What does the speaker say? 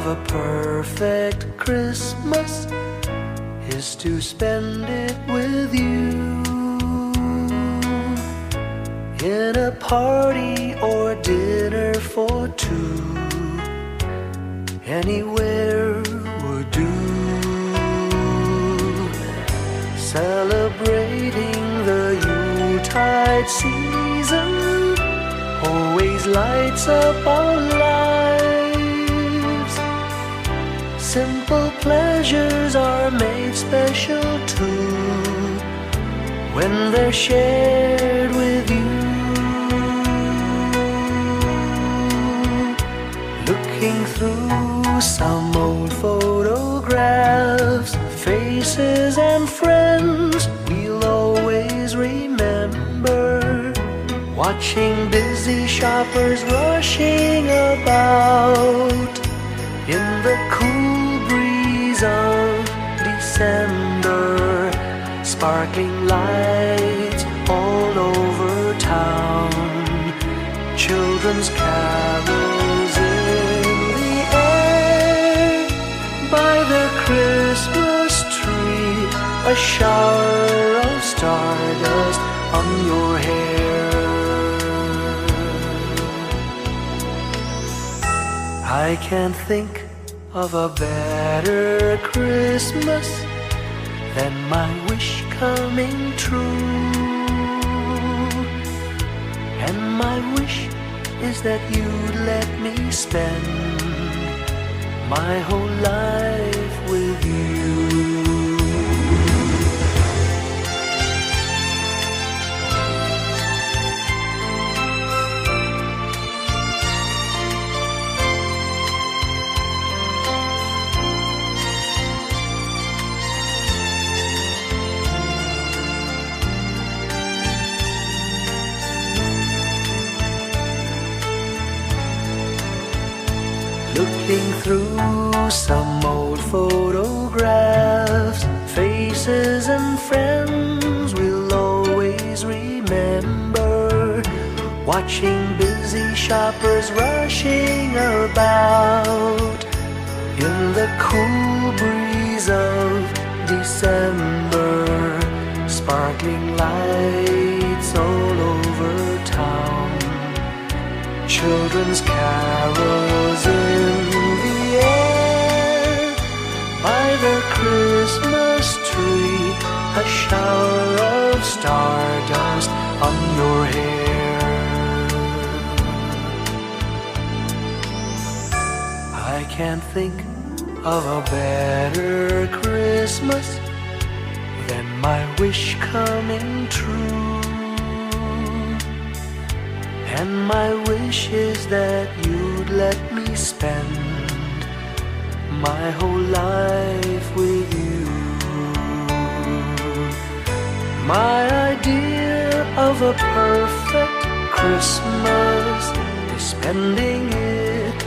of a perfect Christmas is to spend it with you, in a party or dinner for two. Anywhere would do. Celebrating the Yuletide season always lights up our lives. Simple pleasures are made special too when they're shared with you. Looking through some old photographs, faces and friends we'll always remember. Watching busy shoppers rushing about in the cool breeze of December. Sparkling lights all over town, children's carols in the air. By the Christmas tree, a shower of stardust on your hair. I can't think of a better Christmas than my wish coming true. And my wish is that you'd let me spend my whole life with you. Looking through some old photographs, faces and friends we'll always remember. Watching busy shoppers rushing about in the cool breeze of December. Sparkling lights all over town, children's carols in the air. By the Christmas tree, a shower of stardust on your hair. I can't think of a better Christmas than my wish coming true. And my wish is that you'd let me spend my whole life with you. My idea of a perfect Christmas is spending it